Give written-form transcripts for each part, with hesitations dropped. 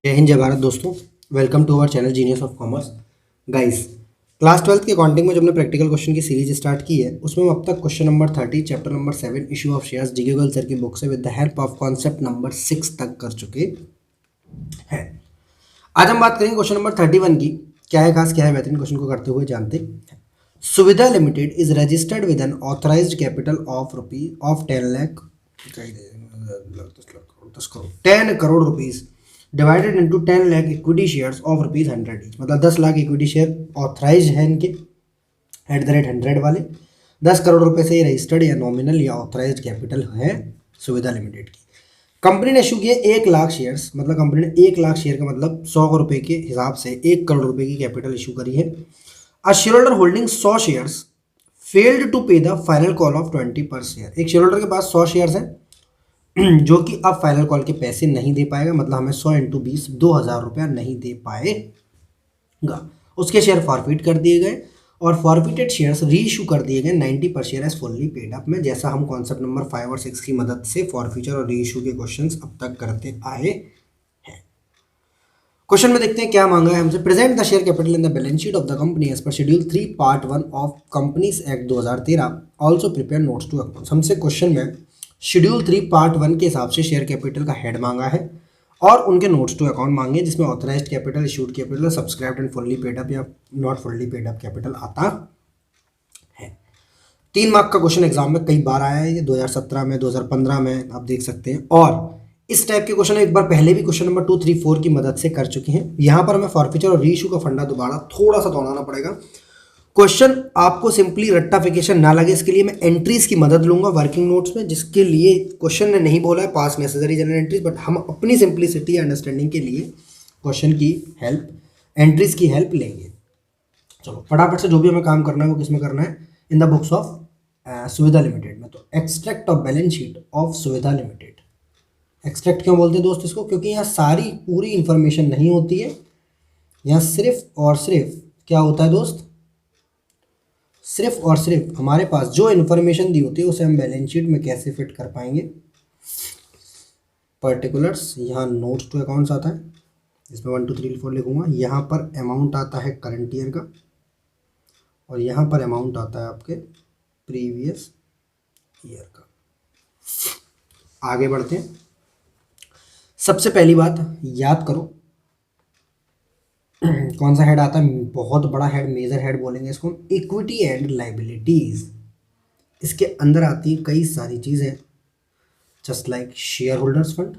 जय हिंद जय भारत दोस्तों। Welcome to our channel genius of commerce. Guys, class 12th के अकाउंटिंग में जो हमने प्रैक्टिकल क्वेश्चन की सीरीज स्टार्ट की है उसमें हम अब तक question number 30 chapter number 7 issue of shares GK Goyal sir की बुक से with the help of concept number 6 तक कर चुके हैं। आज हम बात करेंगे क्वेश्चन नंबर 31 की। क्या है खास, क्या है बेहतरीन, क्वेश्चन को करते हुए जानते हैं। सुविधा limited is registered with an authorised capital of rupee of 10 lakh 10 crore 10 crore rupees divided into 10 lakh equity shares of rupees 100 each. मतलब 10 लाख इक्विटी शेयर ऑथराइज है इनके एट द रेट 100 वाले। 10 करोड़ रुपए से ये रजिस्टर्ड या नॉमिनल या ऑथराइज्ड कैपिटल है सुविधा लिमिटेड की। कंपनी ने इशू किए 1 लाख शेयर्स, मतलब कंपनी ने 1 लाख शेयर का मतलब 100 रुपए के हिसाब से 1 करोड़ रुपए की कैपिटल इशू करी है। A share holder holding 100 shares failed to pay the final call of 20 per share. एक शेयर होल्डर के पास 100 शेयर्स हैं जो कि अब फाइनल कॉल के पैसे नहीं दे पाएगा, मतलब हमें 100 इंटू 20 2,000 रुपया नहीं दे पाएगा। उसके शेयर फॉरफिट कर दिए गए और फॉरफिटेड शेयर्स री इशू कर दिए गए 90 per share as fully paid up में, जैसा हम कॉन्सेप्ट नंबर 5 और 6 की मदद से फॉरफिचर और री इशू के क्वेश्चंस अब तक करते आए हैं। क्वेश्चन में देखते हैं क्या मांगा है हमसे। Present the share capital in the balance sheet of the company as per schedule 3 part 1 of companies act 2013 also prepare notes to accounts. हमसे क्वेश्चन में शेड्यूल 3 पार्ट 1 के हिसाब से शेयर कैपिटल का हेड मांगा है और उनके नोट्स टू अकाउंट मांगे जिसमें authorised capital, issued capital, subscribed and fully paid up या not fully paid up capital आता है। 3 मार्क का क्वेश्चन एग्जाम में कई बार आया है, ये 2017 में, 2015 में आप देख सकते हैं। और इस टाइप के क्वेश्चन एक बार पहले भी क्वेश्चन नंबर 2, 3, 4 की मदद से कर चुके हैं। यहाँ पर हमें फॉरफिचर और री इशू का फंडा दोबारा थोड़ा सा दोहराना पड़ेगा। क्वेश्चन आपको सिंपली रट्टाफिकेशन ना लगे इसके लिए मैं एंट्रीज की मदद लूंगा वर्किंग नोट्स में, जिसके लिए क्वेश्चन ने नहीं बोला है पास नेसेसरी जनरल एंट्रीज, बट हम अपनी सिंप्लिसिटी अंडरस्टैंडिंग के लिए क्वेश्चन की हेल्प, एंट्रीज की हेल्प लेंगे। चलो फटाफट से जो भी हमें काम करना है वो किस में करना है, इन द बुक्स ऑफ सुविधा लिमिटेड में। तो extract of balance sheet of सुविधा लिमिटेड। एक्सट्रैक्ट क्यों बोलते हैं दोस्त इसको, क्योंकि यहाँ सारी पूरी इंफॉर्मेशन नहीं होती है, यहाँ सिर्फ और सिर्फ क्या होता है दोस्त, सिर्फ और सिर्फ हमारे पास जो इन्फॉर्मेशन दी होती है उसे हम बैलेंस शीट में कैसे फिट कर पाएंगे। पर्टिकुलर्स, यहाँ नोट्स टू अकाउंट्स आता है, इसमें 1 2 3 4 लिखूंगा। यहाँ पर अमाउंट आता है करंट ईयर का और यहाँ पर अमाउंट आता है आपके प्रीवियस ईयर का। आगे बढ़ते हैं। सबसे पहली बात याद करो कौन सा हेड आता है, बहुत बड़ा हेड, मेजर हेड बोलेंगे इसको, इक्विटी एंड लाइबिलिटीज। इसके अंदर आती है कई सारी चीजें, just like share holders fund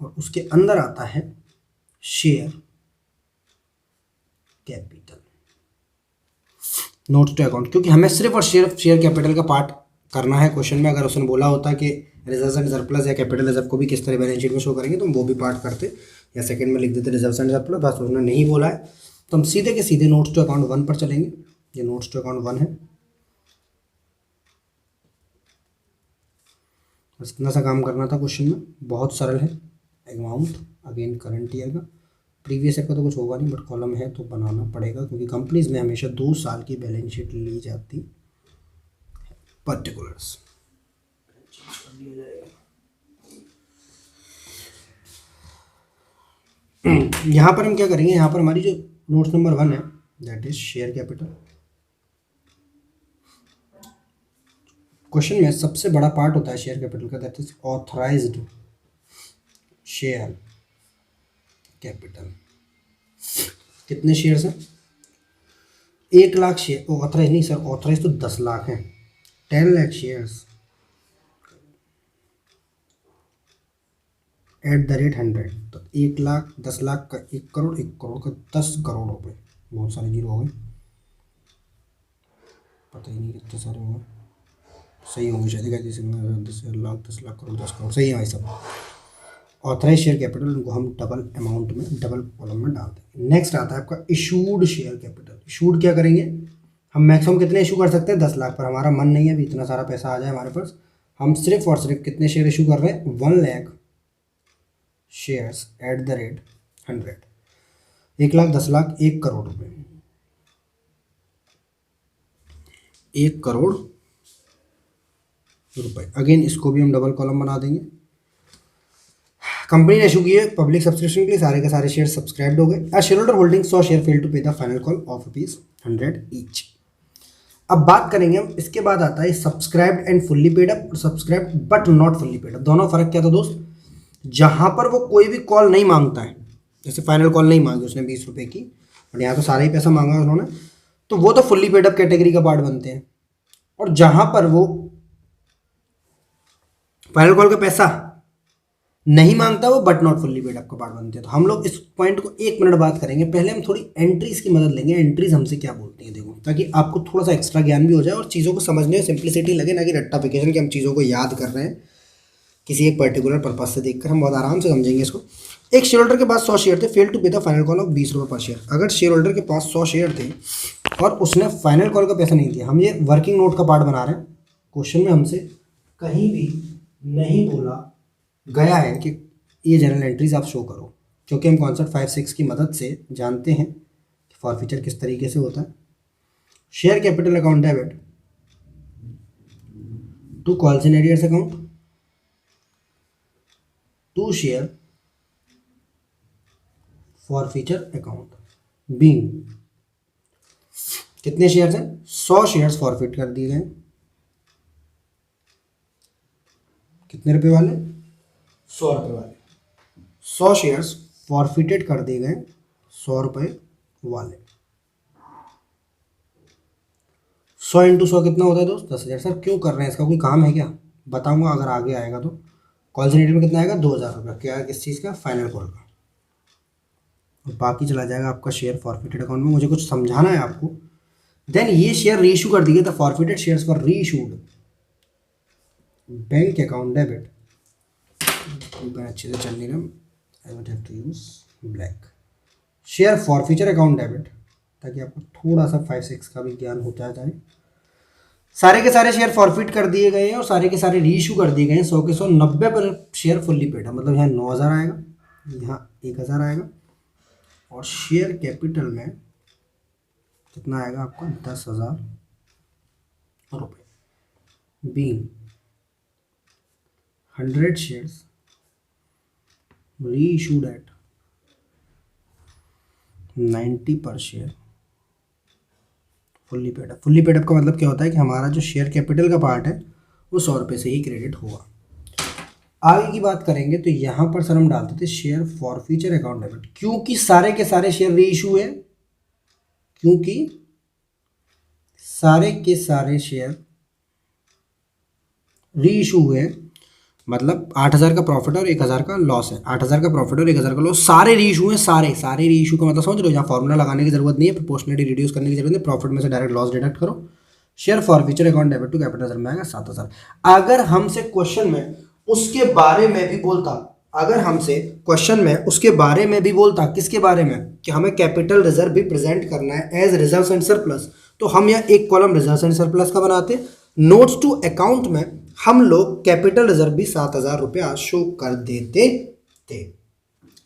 और उसके अंदर आता है share capital, notes to account. क्योंकि हमें सिर्फ और सिर्फ शेयर कैपिटल का पार्ट करना है क्वेश्चन में। अगर उसने बोला होता कि रिजर्व्स एंड सरप्लस या कैपिटल रिजर्व को भी किस तरह बैलेंस शीट में शो करेंगे तो हम वो भी पार्ट करते या सेकंड में लिख देते रिजर्व्स एंड सरप्लस, बस उसने नहीं बोला है तो हम सीधे के सीधे नोट्स टू अकाउंट 1 पर चलेंगे। ये नोट्स टू अकाउंट 1 है, बस इतना सा काम करना था क्वेश्चन में, बहुत सरल है। अमाउंट अगेन करंट ईयर का, प्रीवियस ईयर का तो कुछ होगा नहीं बट कॉलम है तो बनाना पड़ेगा क्योंकि कंपनीज में हमेशा 2 साल की बैलेंस शीट ली जाती है। पर्टिकुलर्स यहाँ पर हम क्या करेंगे, यहाँ पर हमारी जो नोट्स नंबर 1 है that is share capital. Question में सबसे बड़ा पार्ट होता है शेयर कैपिटल का, that is authorised share capital. कितने शेयर्स हैं, 1 लाख शेयर। ऑथराइज नहीं सर, ऑथराइज तो 10 लाख हैं। 10 lakh shares at the rate 100, तो 1 लाख 10 लाख का 1 करोड़, 1 करोड़ का 10 करोड़ रुपए, बहुत सारे जीरो हो गए, पता ही नहीं कितने सारे होंगे, सही होंगे शायद, 10 लाख 10 लाख करोड़ 10 करोड़, सही है भाई साहब। ऑथराइज शेयर कैपिटल उनको हम डबल अमाउंट में, डबल कॉलम में डाल देंगे। नेक्स्ट आता है आपका इशूड शेयर कैपिटल। इशूड क्या करेंगे, हम मैक्सिमम कितने इशू कर सकते हैं, 10 लाख, पर हमारा मन नहीं है अभी इतना सारा पैसा आ जाए हमारे पास। हम सिर्फ और सिर्फ कितने शेयर इशू कर रहे हैं, 1 lakh shares at the rate 100। 1 lakh 10 lakh 1 crore रुपए, 1 करोड़ रुपए। अगेन इसको भी हम डबल कॉलम बना देंगे। कंपनी ने इशू किए पब्लिक सब्सक्रिप्शन के लिए, सारे के सारे शेयर सब्सक्राइब्ड हो गए। A share holder holding 100 share fail to pay the final call of ₹100 each. अब बात करेंगे हम, इसके बाद आता है subscribed and fully paid up और subscribed but not fully paid up. दोनों फर्क क्या था दोस्त? जहां पर वो कोई भी कॉल नहीं मांगता है, जैसे फाइनल कॉल नहीं मांगी उसने 20 रुपए की, और यहाँ तो सारा ही पैसा मांगा उन्होंने, तो वो तो फुल्ली पेड अप कैटेगरी का पार्ट बनते हैं। और जहां पर वो फाइनल कॉल का पैसा नहीं मांगता, वो but not fully paid up का पार्ट बनते हैं। तो हम लोग इस पॉइंट को 1 मिनट बात करेंगे। पहले हम थोड़ी एंट्रीज की मदद लेंगे, एंट्रीज हमसे क्या बोलती हैं देखो, ताकि आपको थोड़ा सा एक्स्ट्रा ज्ञान भी हो जाए और चीज़ों को समझने में सिंप्लिसिटी लगे, ना कि रट्टाफिकेशन कि हम चीज़ों को याद कर रहे हैं किसी एक पर्टिकुलर पर्पज से देखकर। हम बहुत आराम से समझेंगे इसको। एक शेयर होल्डर के पास 100 शेयर थे, fail to pay the final call of ₹20 per share. अगर शेयर होल्डर के पास 100 शेयर थे और उसने फाइनल कॉल का पैसा नहीं दिया, हम ये वर्किंग नोट का पार्ट बना रहे हैं। क्वेश्चन में हमसे कहीं भी नहीं बोला गया है कि ये जर्नल एंट्रीज आप शो करो, क्योंकि हम कॉन्सेप्ट 5-6 की मदद से जानते हैं कि फॉरफीचर किस तरीके से होता है। Share capital account debit to calls in arrears account to share forfeiture account being, कितने शेयर्स हैं? 100 शेयर्स फॉरफिट कर दिए गए। कितने रुपए वाले? 100 रुपये वाले। 100 शेयर्स फॉरफिटेड कर दिए गए 100 रुपये वाले। 100 इंटू 100 कितना होता है दोस्त? 10,000। सर क्यों कर रहे हैं, इसका कोई काम है क्या? बताऊंगा अगर आगे आएगा तो। कॉल सेंटर में कितना आएगा? 2,000 रुपये। क्या, किस चीज़ का? फाइनल कॉल का। और बाकी चला जाएगा आपका शेयर फॉरफिटेड अकाउंट में। मुझे कुछ समझाना है आपको। देन ये शेयर रीइशू कर दिए थे, forfeited shares for reissued bank account debit. अच्छे से चल नहीं रहा, I would have to use black. Share forfeiture account debit, ताकि आपको थोड़ा सा 5-6 का भी ज्ञान होता जाए। सारे के सारे शेयर फॉरफिट कर दिए गए हैं और सारे के सारे रीइशू कर दिए गए हैं। 100 के 100 90 पर शेयर फुल्ली पेड है, मतलब यहाँ 9,000 आएगा, यहाँ 1,000 आएगा। और शेयर कैपिटल में कितना आएगा आपका? 10,000 रुपये। Being 100 shares reissued eight 90 per share fully paid up. Fully paid up का मतलब क्या होता है कि हमारा जो शेयर कैपिटल का पार्ट है वो 100 रुपये से ही क्रेडिट होगा। आगे की बात करेंगे तो यहाँ पर सर हम डालते थे शेयर फॉरफीचर अकाउंट डेबिट, क्योंकि सारे के सारे शेयर रीइशू है, क्योंकि सारे के सारे शेयर रीइशू हुए, मतलब 8,000 का प्रॉफिट और 1,000 का लॉस है। 8,000 का प्रॉफिट और 1,000 का लॉस, सारे रीइशू हैं। सारे रीइशू का मतलब समझ लो, यहाँ फॉर्मूला लगाने की जरूरत नहीं है, प्रोपोर्शनलिटी रिड्यूस करने की जरूरत नहीं, प्रॉफिट में से डायरेक्ट लॉस डिडक्ट करो। Share forfeiture account debit to capital reserve में आएगा 7,000। अगर हमसे क्वेश्चन में उसके बारे में भी बोलता, अगर हमसे क्वेश्चन में उसके बारे में भी बोलता, किसके बारे में? कि हमें कैपिटल रिजर्व भी प्रेजेंट करना है एज रिजर्व एंड सरप्लस, तो हम यहाँ एक कॉलम रिजर्व एंड सरप्लस का बनाते। नोट्स टू अकाउंट में हम लोग कैपिटल रिजर्व भी 7,000 रुपये शो कर देते थे।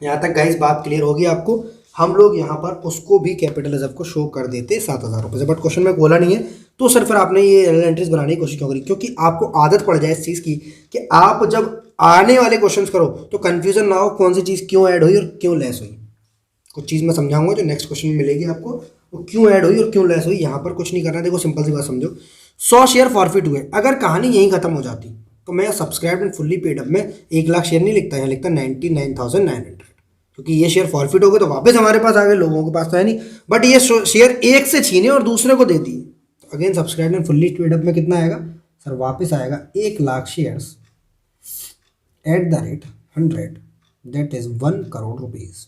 यहाँ तक गाइस बात क्लियर होगी आपको। हम लोग यहाँ पर उसको भी कैपिटल रिजर्व को शो कर देते 7,000 रुपये से, बट क्वेश्चन में बोला नहीं है, तो सर फिर आपने ये एंट्रीज बनाने की कोशिश क्यों करी? क्योंकि आपको आदत पड़ जाए इस चीज़ की कि आप जब आने वाले क्वेश्चंस करो तो कंफ्यूजन ना हो कौन सी चीज़ क्यों ऐड हुई और क्यों लेस हुई। कुछ चीज़ मैं समझाऊंगा जो नेक्स्ट क्वेश्चन में मिलेगी आपको, वो क्यों ऐड हुई और क्यों लेस हुई। यहाँ पर कुछ नहीं करना है, देखो सिंपल सी बात समझो। 100 शेयर फॉरफिट हुए, अगर कहानी यहीं खत्म हो जाती तो मैं subscribe and fully paid up में 1 लाख शेयर नहीं लिखता, यहाँ लिखता 99,900, क्योंकि ये शेयर फॉरफिट हो गए तो वापस हमारे पास आ गए, लोगों के पास तो है नहीं। बट ये शेयर एक से छीने और दूसरे को दे दिए, तो again subscribe and fully paid up में कितना आएगा सर? वापस आएगा 1 lakh shares at the rate 100, that is 1 crore rupees,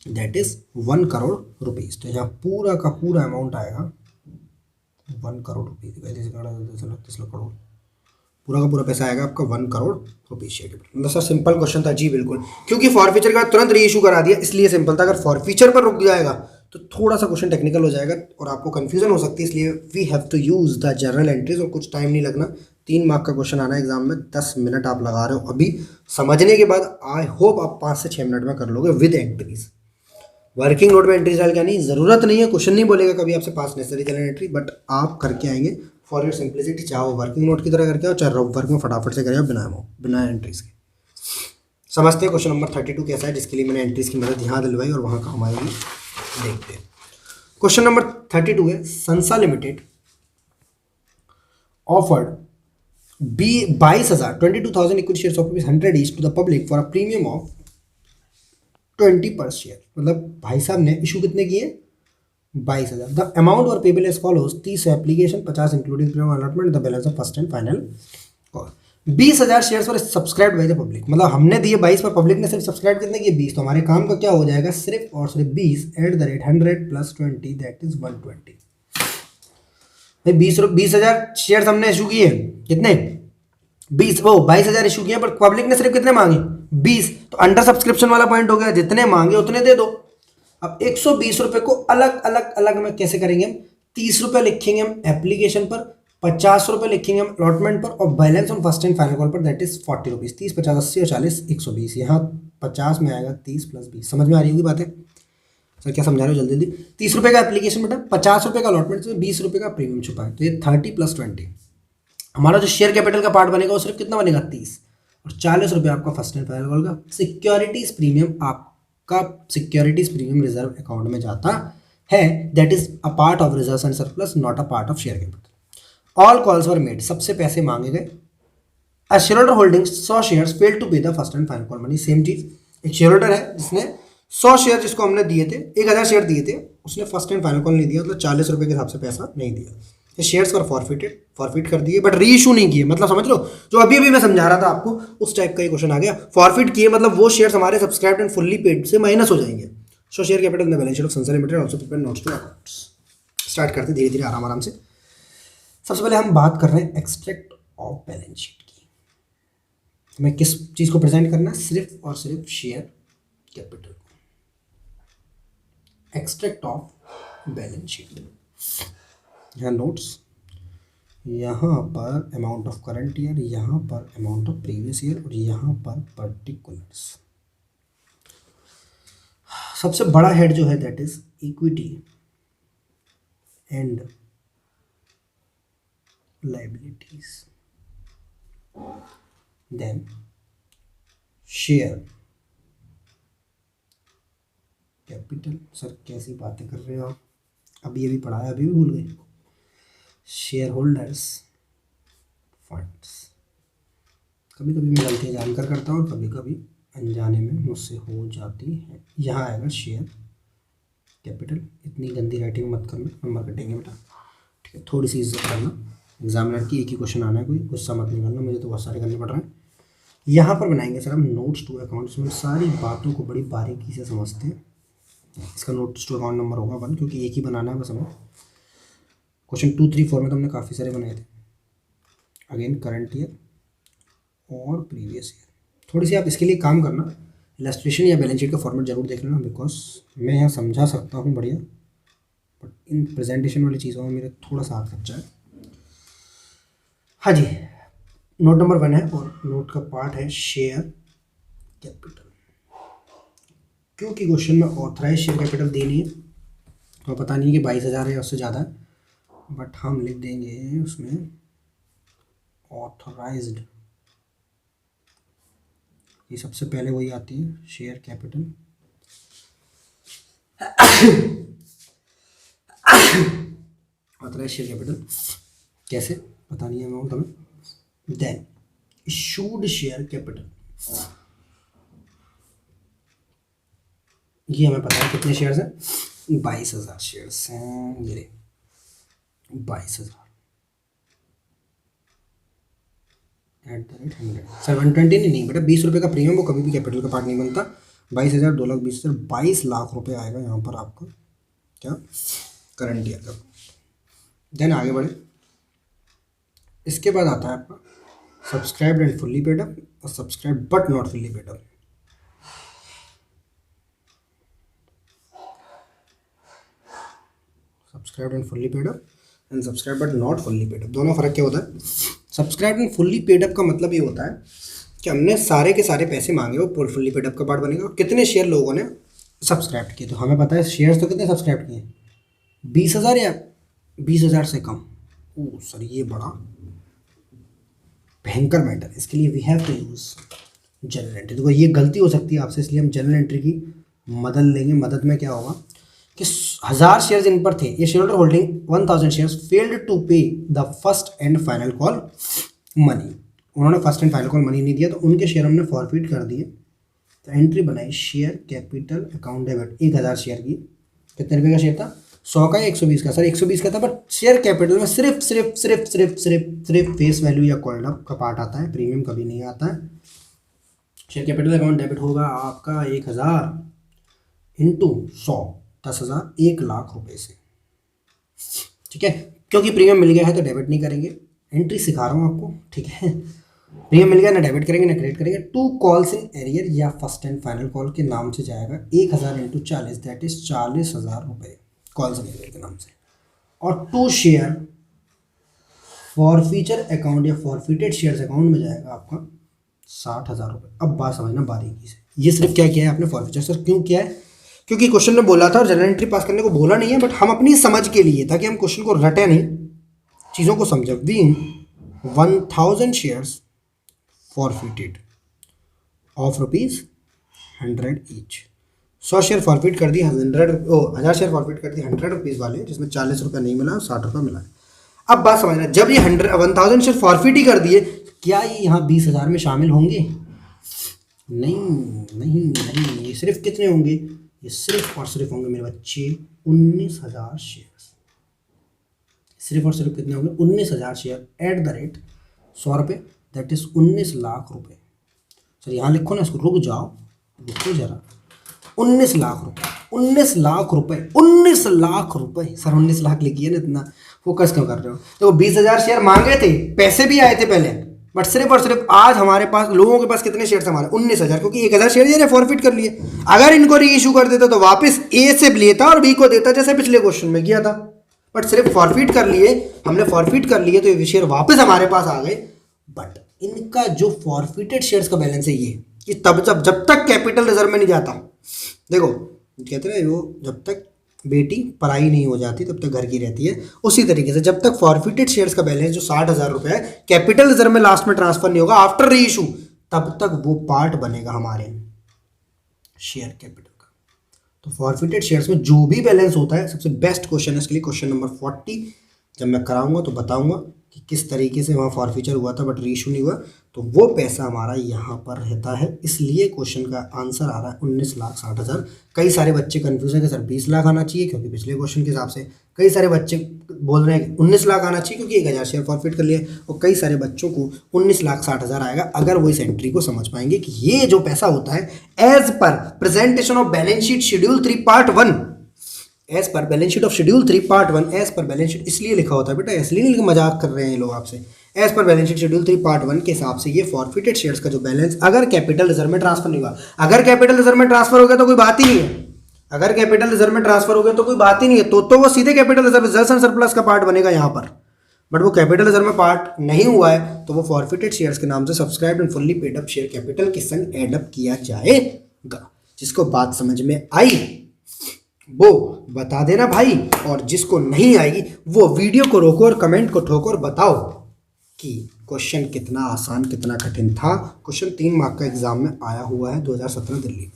that is 1 crore rupees. तो यहाँ पूरा का पूरा अमाउंट आएगा 1 करोड़ रुपीज। 30 लाख करोड़, पूरा का पूरा पैसा आएगा आपका 1 करोड़ रुपीज शेयर कैपिटल। मतलब सर सिंपल क्वेश्चन था जी, बिल्कुल, क्योंकि फॉरफीचर के बाद तुरंत रीइशू करा दिया इसलिए सिंपल था। अगर फॉरफीचर पर रुक जाएगा तो थोड़ा सा क्वेश्चन टेक्निकल हो जाएगा और आपको कंफ्यूजन हो सकती है, इसलिए we have to use the journal entries. और कुछ टाइम नहीं लगना, 3 मार्क का क्वेश्शन आना है एग्जाम में, 10 मिनट आप लगा रहे हो अभी समझने के बाद, आई होप आप 5 से 6 मिनट में कर लोगे विद एंट्रीज। वर्किंग नोट में एंट्रीज डाल के नहीं, जरूरत नहीं है, क्वेश्चन नहीं बोलेगा कभी आपसे पास नेसेसरी जर्नल एंट्री, बट आप करके आएंगे फॉर योर सिंप्लिसिटी, चाहे वो वर्किंग नोट की तरह करके आओ, चाहे वर्क में फटाफट से करे आओ बिना एंट्रीज के। समझते हैं क्वेश्चन नंबर 32 कैसा है, जिसके लिए मैंने एंट्रीज की मदद यहाँ दिलवाई और वहाँ काम आएगी, देखते हैं। क्वेश्चन नंबर 32 है, Sansa limited offered 22,000 equity shares of ₹100 each to the public for a premium of 20 per share. मतलब भाई साहब ने इशू कितने किए, 22,000। The amount were payable as follows, 30 application, 50 including premium allotment, the balance of first and final call. 20,000 shares पर subscribe by the public, मतलब हमने दिए 22 पर, पब्लिक ने सिर्फ सब्सक्राइब कितने किए, 20। तो हमारे काम का क्या हो जाएगा, सिर्फ और सिर्फ 20 @ 100 + 20 दैट इज 120। भाई 20,000 शेयर्स हमने इशू किए, कितने, 22,000 इशू किए, पर पब्लिक ने सिर्फ कितने मांगे, 20। तो अंडर सब्सक्रिप्शन वाला पॉइंट हो गया, जितने मांगे उतने दे दो। अब 120 रुपए को अलग अलग अलग में कैसे करेंगे हम, 30 रुपए लिखेंगे हम एप्लीकेशन पर, 50 रुपए लिखेंगे हम अलॉटमेंट पर, और balance on first and final call पर दैट इज 40 रुपीज। 30, 50, 80 और 40, 120। यहाँ 50 में आएगा 30 + 20। समझ में आ रही होगी बातें सर, क्या समझा रहे हो, जल्दी जल्दी। 30 रुपये का एप्लीकेशन बेटा, 50 रुपये का अलॉटमेंट, 20 रुपये का प्रीमियम छुपा है, तो ये 30 + 20। हमारा जो शेयर कैपिटल का पार्ट बनेगा वो सिर्फ कितना बनेगा, 30, और 40 रुपये आपका फर्स्ट एंड फाइनल कॉल का। सिक्योरिटीज प्रीमियम आपका सिक्योरिटीज प्रीमियम रिजर्व अकाउंट में जाता है, that is a part of reserve and surplus, not a part of share capital. All calls were made, सबसे पैसे मांगे गए। A share holder holding 100 shares fail to pay the first and final call money. Same चीज, एक share holder है जिसने 100 share जिसको हमने दिए थे, 1000 शेयर दिए थे, उसने फर्स्ट एंड फाइनल कॉल नहीं दिया, मतलब 40 रुपये के हिसाब से पैसा नहीं दिया। ये शेयर्स पर फॉरफिट कर दिए, बट री इशू नहीं किए। मतलब समझ लो, जो अभी अभी मैं समझा रहा था आपको, उस टाइप का ये क्वेश्चन आ गया। फॉरफिट किए मतलब वो शेयर्स हमारे सब्सक्राइब्ड एंड फुल्ली पेड से माइनस हो जाएंगे। So share capital in the balance sheet of Sansa limited also prepare notes to accounts. Start करते धीरे धीरे आराम आराम से। सबसे पहले हम बात कर रहे हैं एक्सट्रैक्ट ऑफ बैलेंस शीट की। हमें किस चीज़ को प्रेजेंट करना है, सिर्फ और सिर्फ share capital. Extract of balance sheet, यहाँ नोट्स, यहाँ पर अमाउंट ऑफ करंट ईयर, यहाँ पर अमाउंट ऑफ प्रीवियस ईयर, और यहाँ पर पर्टिकुलर्स। सबसे बड़ा हेड जो है that is equity and liabilities, then share capital. Sir कैसी बातें कर रहे हो आप, अभी अभी पढ़ा है, अभी भी भूल गए। Share holders funds. कभी कभी मैं गलतियाँ जानकर करता हूँ और कभी कभी अनजाने में मुझसे हो जाती है। यहाँ आएगा शेयर कैपिटल। इतनी गंदी राइटिंग मत करना, नंबर कटेंगे बेटा, ठीक है। थोड़ी सी इज्जत करना, एग्जामिनर की एक ही क्वेश्चन आना है, कोई गुस्सा मत निकालना, मुझे तो बहुत सारे करने पड़ रहे हैं। यहाँ पर बनाएंगे सर हम नोट्स टू अकाउंट्स में, सारी बातों को बड़ी बारीकी से समझते हैं। इसका नोट्स टू अकाउंट नंबर होगा 1, क्योंकि एक ही बनाना है बस हमें। क्वेश्चन 2, 3, 4 में तो हमने काफ़ी सारे बनाए थे। अगेन करंट ईयर और प्रीवियस ईयर। थोड़ी सी आप इसके लिए काम करना, इलस्ट्रेशन या बैलेंस शीट का फॉर्मेट जरूर देख लेना, बिकॉज मैं यहाँ समझा सकता हूँ बढ़िया, बट इन प्रेजेंटेशन वाली चीज़ों में मेरा थोड़ा सा हाथ कच्चा है। हाँ जी, नोट नंबर 1 है और नोट का पार्ट है शेयर कैपिटल। क्योंकि क्वेश्चन में ऑथराइज शेयर कैपिटल देनी है, तो पता नहीं कि 22,000 है या उससे ज़्यादा है, बट हम लिख देंगे उसमें ऑथराइज्ड। ये सबसे पहले वही आती है, share capital. Authorised share capital कैसे, पता नहीं है अमाउंट हमें। देन इशूड शेयर कैपिटल, ये हमें पता है कितने शेयर्स हैं, 22,000 शेयर्स हैं। ये 22,000 @ 100। सर 120 नहीं बेटा, 20 रुपये का प्रीमियम वो कभी भी कैपिटल का पार्ट नहीं बनता। 22,000, 2,20,000, 22 लाख रुपए आएगा यहाँ पर आपका क्या, करंट ईयर का। देन आगे बढ़े, इसके बाद आता है आपका subscribed and fully paid up और subscribed but not fully paid up. Subscribed and fully paid up and subscribed but not fully paid up, दोनों फर्क क्या होता है। Subscribed and fully paid up का मतलब ये होता है कि हमने सारे के सारे पैसे मांगे, वो फुल्ली पेड अप का पार्ट बनेगा। कितने शेयर लोगों ने सब्सक्राइब किए, तो हमें पता है शेयर्स तो कितने सब्सक्राइब किए, 20,000 या 20,000 से कम, ओ सर ये बड़ा भयंकर मैटर है, इसके लिए we have to use general entry. देखो ये गलती हो सकती है आपसे, इसलिए हम जनरल एंट्री की मदद लेंगे। मदद में क्या होगा कि 1000 शेयर्स इन पर थे, ये share holder holding 1000 shares failed to pay the first and final call money. उन्होंने first and final call money नहीं दिया तो उनके शेयर हमने फॉरफिट कर दिए। तो एंट्री बनाई share capital account debit 1000 share की। कितने रुपये का शेयर था? 100 का या 120 का? सर 120 का था, बट शेयर कैपिटल में सिर्फ फेस वैल्यू या कॉल्ड अप का पार्ट आता है, प्रीमियम कभी नहीं आता है। शेयर कैपिटल अकाउंट डेबिट होगा आपका 1000 इंटू 100, 10,000, 1,00,000 रुपये से। ठीक है, क्योंकि प्रीमियम मिल गया है तो डेबिट नहीं करेंगे। एंट्री सिखा रहा हूँ आपको, ठीक है। प्रीमियम मिल गया, ना डेबिट करेंगे ना क्रेडिट करेंगे। 2 कॉल्स इन एरियर या फर्स्ट एंड फाइनल कॉल के नाम से जाएगा 1000 इंटू 40, दैट इज 40,000 रुपये कॉल्स इन एरियर के नाम से। और 2 शेयर फॉरफीचर अकाउंट या फॉरफिटेड शेयर्स अकाउंट में जाएगा आपका 60,000 रुपये। अब बात समझना बारीकी से, ये सिर्फ क्या किया है आपने फॉरफीचर। सर क्यों किया है? क्योंकि क्वेश्चन में बोला था और जनरल एंट्री पास करने को बोला नहीं है, बट हम अपनी समझ के लिए, ताकि हम क्वेश्चन को रटे नहीं, चीज़ों को समझे। Being 1000 shares forfeited of ₹100 each. 100 share forfeit कर दी 1000 शेयर फॉरफिट कर दी 100 रुपीज़ वाले, जिसमें 40 रुपये नहीं मिला, 60 रुपये मिला। अब बात समझना, जब ये 1000 शेयर फॉरफिट ही कर दिए, क्या ये यहाँ 20,000 में शामिल होंगे? नहीं नहीं नहीं, ये सिर्फ कितने होंगे? ये सिर्फ और सिर्फ होंगे मेरे बच्चे 19,000 शेयर। सिर्फ और सिर्फ कितने होंगे? 19,000 शेयर एट द रेट 100 रुपये, दैट इज 19 लाख रुपये। सर यहाँ लिखो ना, इसको रुक जाओ, रुको जरा। 19 लाख रुपये, 19 लाख रुपये, 19 लाख रुपये। सर 19 लाख लिखिए ना, इतना फोकस क्यों कर रहे हो? तो 20,000 शेयर मांगे थे, पैसे भी आए थे पहले, बट सिर्फ और सिर्फ आज हमारे पास लोगों के पास कितने शेयर हमारे? 19,000, क्योंकि 1000 शेयर ये फॉरफिट कर लिए। अगर इनको री इशू कर देता तो वापस ए से लेता और बी को देता, जैसे पिछले क्वेश्चन में किया था। बट सिर्फ फॉरफिट कर लिए, हमने फॉरफिट कर लिए तो ये शेयर वापस हमारे पास आ गए। बट इनका जो फॉरफिटेड शेयर्स का बैलेंस है ये, कि तब जब तक कैपिटल रिजर्व में नहीं जाता, देखो कहते हैं वो, जब तक बेटी पराई नहीं हो जाती तब तक घर की रहती है, उसी तरीके से जब तक फॉरफिटेड शेयर्स का बैलेंस जो 60,000 रुपये है कैपिटल रिजर्व में लास्ट में ट्रांसफर नहीं होगा आफ्टर री इशू, तब तक वो पार्ट बनेगा हमारे शेयर कैपिटल का। तो फॉरफिटेड शेयर्स में जो भी बैलेंस होता है, सबसे बेस्ट क्वेश्चन है इसके लिए क्वेश्चन नंबर 40। जब मैं कराऊंगा तो बताऊंगा कि किस तरीके से वहाँ फॉरफीचर हुआ था बट रीइशू नहीं हुआ, तो वो पैसा हमारा यहाँ पर रहता है। इसलिए क्वेश्चन का आंसर आ रहा है 19,60,000। कई सारे बच्चे कंफ्यूज है कि सर 20 लाख आना चाहिए, क्योंकि पिछले क्वेश्चन के हिसाब से कई सारे बच्चे बोल रहे हैं कि 19 लाख आना चाहिए क्योंकि 1000 शेयर फॉरफिट कर लिए, और कई सारे बच्चों को 19,60,000 आएगा अगर वो इस एंट्री को समझ पाएंगे कि ये जो पैसा होता है as per presentation of balance sheet schedule 3 part 1, as per balance sheet of schedule 3 part 1, as per balance sheet इसलिए लिखा होता है बेटा, इसलिए नहीं, मजाक कर रहे हैं ये लोग आपसे। As per balance sheet schedule 3 part 1 के हिसाब से ये फॉरफिटेड शेयर्स का जो बैलेंस अगर कैपिटल रिजर्व में ट्रांसफर नहीं हुआ, अगर कैपिटल रिजर्व में ट्रांसफर हो गया तो कोई बात ही नहीं है, अगर कैपिटल रिजर्व में ट्रांसफर हो गया तो कोई बात ही नहीं है, तो वो सीधे capital reserve reserves and surplus का पार्ट बनेगा यहाँ पर। बट वो कैपिटल रिजर्व में पार्ट नहीं हुआ है तो वो फॉरफिटेड शेयर्स के नाम से subscribed and fully paid up share capital के संग एड अप किया जाएगा। जिसको बात समझ में आई वो बता देना भाई, और जिसको नहीं आएगी वो वीडियो को रोको और कमेंट को ठोको और बताओ कि क्वेश्चन कितना आसान कितना कठिन था। क्वेश्चन 3 मार्क का एग्जाम में आया हुआ है 2017 दिल्ली में।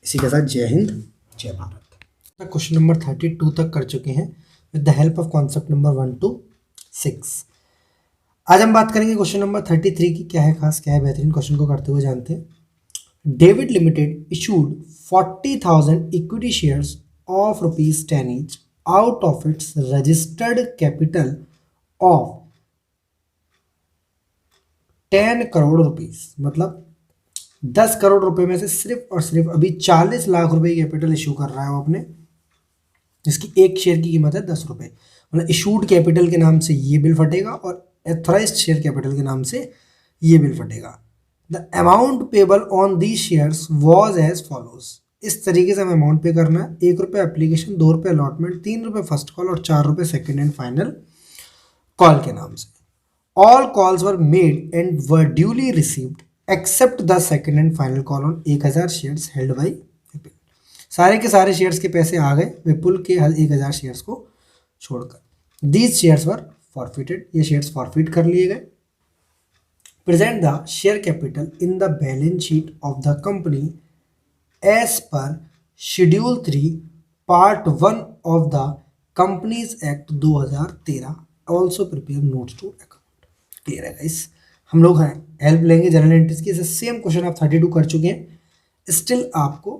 इसी के साथ जय हिंद जय भारत। क्वेश्चन नंबर 32 तक कर चुके हैं with the help of concept number 1 to 6। आज हम बात करेंगे क्वेश्चन नंबर 33 की। क्या है खास, क्या है बेहतरीन, क्वेश्चन को करते हुए जानते हैं। David limited issued 40,000 equity shares of ₹10 each out of its registered capital of 10 crore rupees. मतलब 10 करोड़ रुपए में से सिर्फ और सिर्फ अभी 40 लाख रुपए कैपिटल इशू कर रहा है वो अपने, जिसकी एक शेयर की कीमत है 10 रुपये। मतलब इशूड कैपिटल के नाम से ये बिल फटेगा और एथोराइज्ड शेयर कैपिटल के नाम से ये बिल फटेगा। The amount payable on the shares was as follows. इस तरीके से हमें अमाउंट पे करना है। 1 रुपये एप्लीकेशन, 2 रुपये अलॉटमेंट, 3 रुपये फर्स्ट कॉल और 4 रुपये सेकेंड एंड फाइनल कॉल के नाम से। All calls were made and were duly received except the second and final call on 1000 shares held by Vipul. सारे के सारे शेयर्स के पैसे आ गए विपुल के 1000 शेयर्स को छोड़कर। दीज शेयर्स वर फॉरफिटेड, ये शेयर्स फॉरफिट कर लिए गए। Present the share capital in the balance sheet of the company as per schedule 3 part 1 of the companies act 2013, also prepare notes to account. Clear है guys? हम लोग help लेंगे general entries की। Same question आप 32 कर चुके हैं, still आपको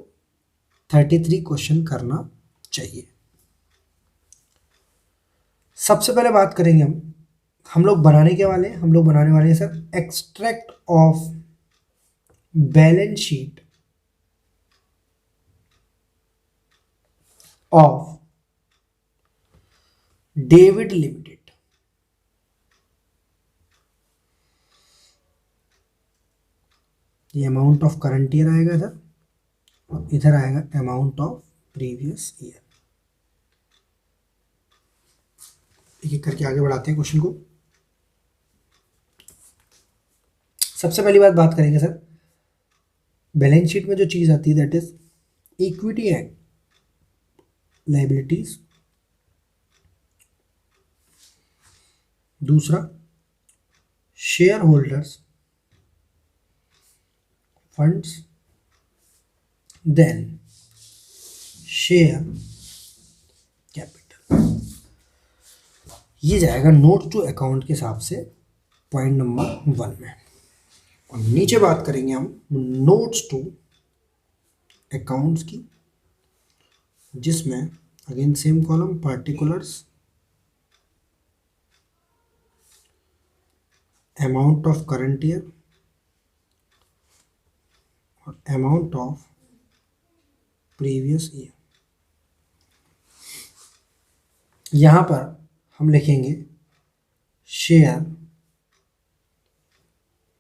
33 क्वेश्चन करना चाहिए। सबसे पहले बात करेंगे हम लोग बनाने के वाले हैं, हम लोग बनाने वाले हैं sir extract of balance sheet of David limited. ये अमाउंट ऑफ करंट ईयर आएगा सर, और इधर आएगा अमाउंट ऑफ प्रीवियस ईयर। एक एक करके आगे बढ़ाते हैं क्वेश्चन को। सबसे पहली बात करेंगे सर, बैलेंस शीट में जो चीज आती है that is equity and liabilities. दूसरा shareholders funds, then share capital. ये जाएगा नोट टू अकाउंट के हिसाब से पॉइंट नंबर 1 में। और नीचे बात करेंगे हम नोट्स टू अकाउंट्स की, जिसमें again same column particulars, amount of current year और अमाउंट ऑफ प्रीवियस ईयर। यहां पर हम लिखेंगे share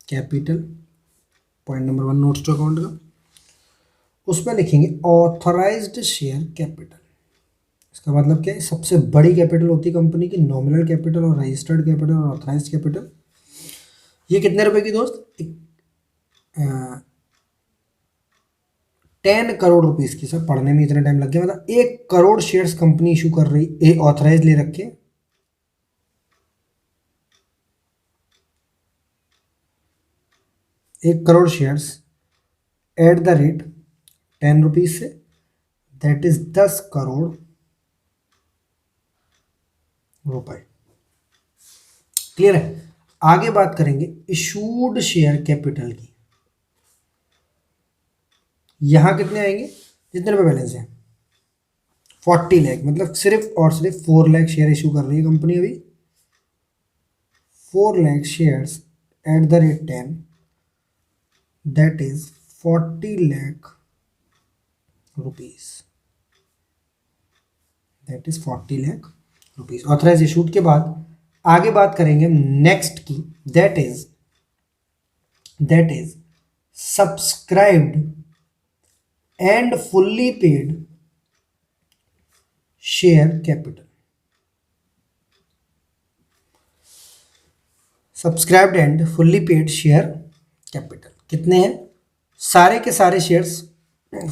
capital, point number 1 notes to account का। उसमें लिखेंगे ऑथराइज्ड शेयर कैपिटल। इसका मतलब क्या है? सबसे बड़ी कैपिटल होती है कंपनी की, नॉमिनल कैपिटल और रजिस्टर्ड कैपिटल और ऑथराइज्ड कैपिटल। ये कितने रुपए की दोस्त? 10 करोड़ रुपीस की। सर पढ़ने में इतना टाइम लग गया, मतलब 1 करोड़ शेयर्स कंपनी इशू कर रही, ऑथराइज ले रखे। एक crore shares at the rate 10 rupees से, दैट इज 10 करोड़ रुपए। क्लियर है? आगे बात करेंगे इशूड शेयर कैपिटल की। यहां कितने आएंगे? जितने रुपए बैलेंस है 40 लाख, मतलब सिर्फ और सिर्फ 4 लाख शेयर इशू कर रही है कंपनी अभी। 4 lakh shares at the rate 10, that is 40 lakh rupees, that is 40 lakh rupees authorise issued के बाद आगे बात करेंगे नेक्स्ट की, that is subscribed and fully paid share capital. Subscribed and fully paid share capital कितने हैं? सारे के सारे शेयर्स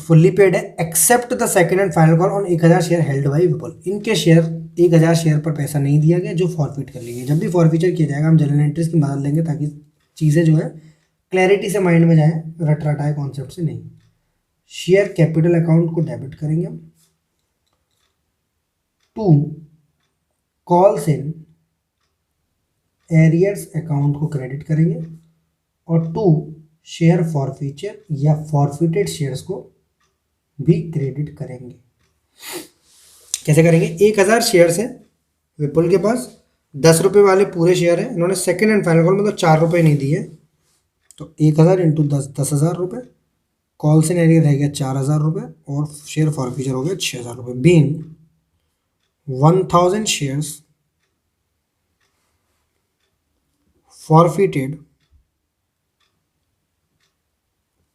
फुल्ली पेड है except the second and final call on 1000 share held by Vipul. इनके शेयर 1000 शेयर पर पैसा नहीं दिया गया जो फॉरफिट कर लिए। जब भी फॉरफिचर किया जाएगा हम जनरल एंट्रीज की मदद लेंगे ताकि चीज़ें जो है क्लैरिटी से माइंड में जाए, रट रटाए कॉन्सेप्ट से नहीं। शेयर कैपिटल अकाउंट को डेबिट करेंगे हम, to calls in arrears account को क्रेडिट करेंगे, और टू शेयर फॉरफीचर या फॉरफिटेड शेयर्स को भी क्रेडिट करेंगे। कैसे करेंगे? 1000 शेयर्स हैं विपुल के पास, 10 रुपये वाले पूरे शेयर हैं, इन्होंने सेकंड एंड फाइनल कॉल मतलब 4 रुपये नहीं दिए, तो 1000 इंटू 10,000 रुपये, कॉल्स इन एरियर रह गया 4000 रुपये, और शेयर फॉरफीचर हो गया 6000 रुपये। Being 1000 shares forfeited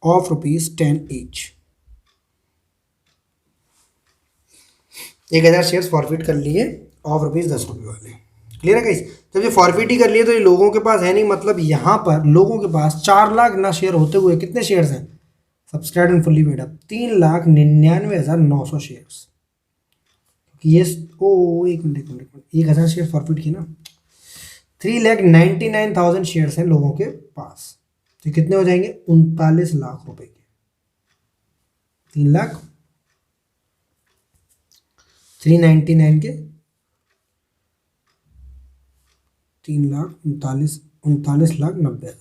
of ₹10 each। 1000 shares forfeit कर लिए ऑफ ₹10 वाले। क्लियर है गाइस? जब ये फॉरफिट ही कर लिए तो ये लोगों के पास है नहीं, मतलब यहाँ पर लोगों के पास 4 लाख ना शेयर होते हुए कितने शेयर्स हैं subscribed and fully paid up? 3,99,900 shares. ये ओ एक मिनट 1000 शेयर फॉरफिट की ना, 3,99,000 शेयर्स हैं लोगों के पास, तो कितने हो जाएंगे 39 लाख रुपए के। 3,99 के 3,39,90,000